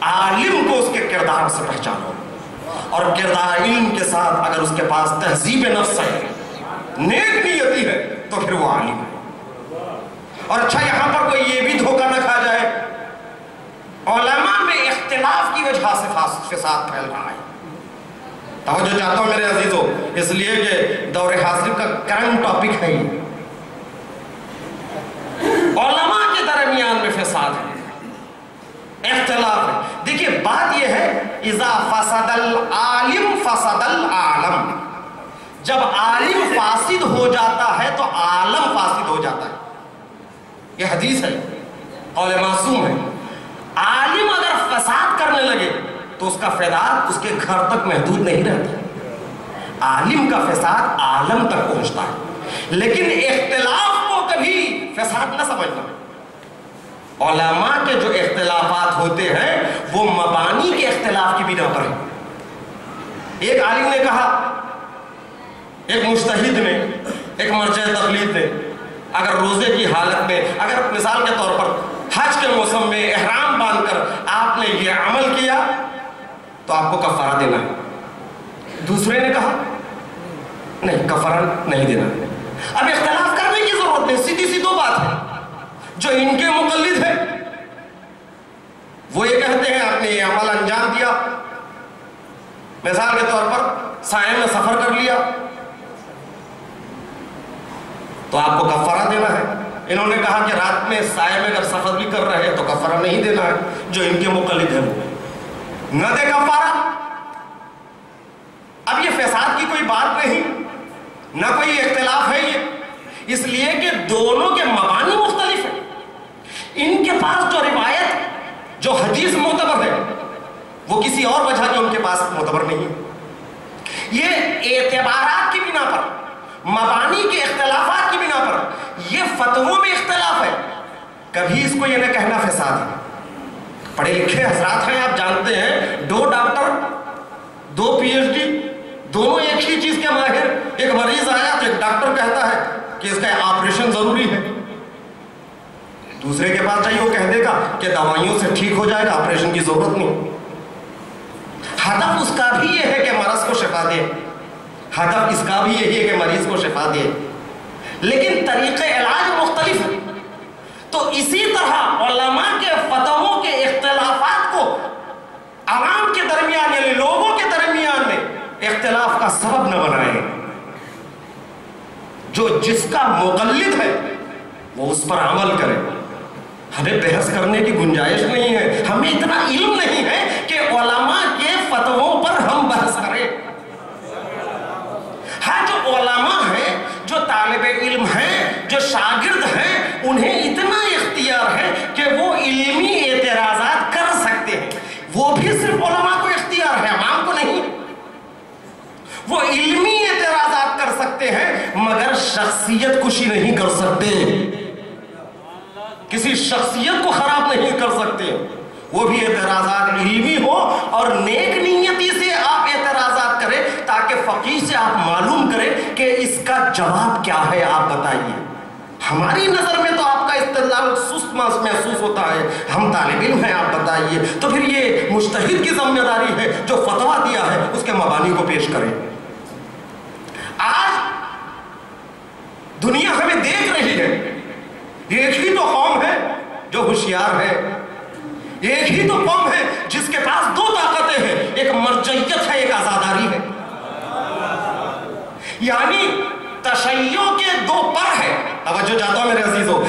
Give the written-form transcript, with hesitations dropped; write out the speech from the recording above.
عالم کو اس کے کردار سے پہچانو، اور کردار علم کے ساتھ اگر اس کے پاس تہذیب نفس ہے، نیک نیتی ہے، تو پھر وہ عالم ہے۔ اور اچھا یہاں پر کوئی یہ بھی دھوکہ نہ کھا جائے، علماء میں اختلاف کی وجہ سے فساد پھیل رہا ہے۔ توجہ چاہتا ہوں میرے عزیزوں، اس لیے کہ دور حاضر کا کرنٹ ٹاپک ہے یہ، علماء کے درمیان میں فساد ہے، اختلاف ہے۔ دیکھیے بات یہ ہے، اذا فسد العالم فسد العالم، جب عالم فاسد ہو جاتا ہے تو عالم فاسد ہو جاتا ہے۔ یہ حدیث ہے، قول معصوم ہے۔ عالم اگر فساد کرنے لگے تو اس کا فساد اس کے گھر تک محدود نہیں رہتا، عالم کا فساد عالم تک پہنچتا ہے۔ لیکن اختلاف کو کبھی فساد نہ سمجھنا۔ علماء کے جو اختلافات ہوتے ہیں وہ مبانی کے اختلاف کی بنا پر ہیں۔ ایک عالم نے کہا، ایک مجتہد نے، ایک مرجع تقلید نے، اگر روزے کی حالت میں، اگر مثال کے طور پر حج کے موسم میں احرام باندھ کر آپ نے یہ عمل کیا تو آپ کو کفارہ دینا ہے۔ دوسرے نے کہا نہیں، کفارہ نہیں دینا ہے۔ اب اختلاف کرنے کی ضرورت نہیں، سیدھی سی دو بات ہے۔ جو ان کے مقلد ہیں وہ یہ کہتے ہیں آپ نے یہ عمل انجام دیا، مثال کے طور پر سائے میں سفر کر لیا تو آپ کو کفارہ دینا ہے۔ انہوں نے کہا کہ رات میں سائے میں اگر سفر بھی کر رہے ہیں تو کفارہ نہیں دینا ہے۔ جو ان کے مقلد ہیں وہ نہ دے کفارہ۔ اب یہ فساد کی کوئی بات نہیں، نہ کوئی اختلاف ہے یہ، اس لیے کہ دونوں کے مبانی مختلف ہیں۔ ان کے پاس جو روایت، جو حدیث معتبر ہے، وہ کسی اور وجہ کے ان کے پاس معتبر نہیں ہے۔ یہ اعتبارات کی بنا پر، مبانی کے اختلافات کی بنا پر، یہ فتووں میں اختلاف ہے، کبھی اس کو یہ نہ کہنا فساد ہے۔ پڑھے لکھے حضرات ہیں، آپ جانتے ہیں، 2 ڈاکٹر 2 PhD دونوں ایک ہی چیز کے ماہر، ایک مریض آیا تو ایک ڈاکٹر کہتا ہے کہ اس کا آپریشن ضروری ہے، دوسرے کے پاس جائیے وہ کہہ دے گا کہ دوائیوں سے ٹھیک ہو جائے گا، آپریشن کی ضرورت نہیں۔ ہدف اس کا بھی یہ ہے کہ مرض کو شفا دے، ہدف اس کا بھی یہی ہے کہ مریض کو شفا دے، لیکن طریقہ علاج مختلف ہے۔ تو اسی طرح علماء کے فتووں کے اختلافات کو عوام کے درمیان، یعنی لوگوں کے درمیان میں اختلاف کا سبب نہ بنائیں۔ جو جس کا مقلد ہے وہ اس پر عمل کرے، ہمیں بحث کرنے کی گنجائش نہیں ہے، ہمیں اتنا علم نہیں ہے کہ علماء کے فتووں پر ہم بحث کریں۔ ہاں، جو علماء ہیں، جو طالب علم ہیں، جو شاگرد ہیں، انہیں اتنا اختیار ہے کہ وہ علمی اعتراضات کر سکتے ہیں۔ وہ بھی صرف علماء کو اختیار ہے، عوام کو نہیں۔ وہ علمی اعتراضات کر سکتے ہیں مگر شخصیت کشی نہیں کر سکتے، کسی شخصیت کو خراب نہیں کر سکتے۔ وہ بھی اعتراضات علمی ہو اور نیک نیتی سے آپ اعتراضات کریں تاکہ فقیہ سے آپ معلوم کریں کہ اس کا جواب کیا ہے، آپ بتائیے۔ ہماری نظر میں تو آپ کا استدلال سست محسوس ہوتا ہے، ہم طالب علم ہیں، آپ بتائیے۔ تو پھر یہ مجتہد کی ذمہ داری ہے جو فتویٰ دیا ہے اس کے مبانی کو پیش کریں۔ آج دنیا ہمیں دیکھ رہی ہے، ایک ہی تو قوم ہے جو ہوشیار ہے، ایک ہی تو قوم ہے جس کے پاس 2 طاقتیں ہیں، ایک مرجعیت ہے، ایک آزاداری ہے۔ یعنی تشیع کے 2 پر ہیں۔ توجہ چاہتا ہوں میرے عزیزوں،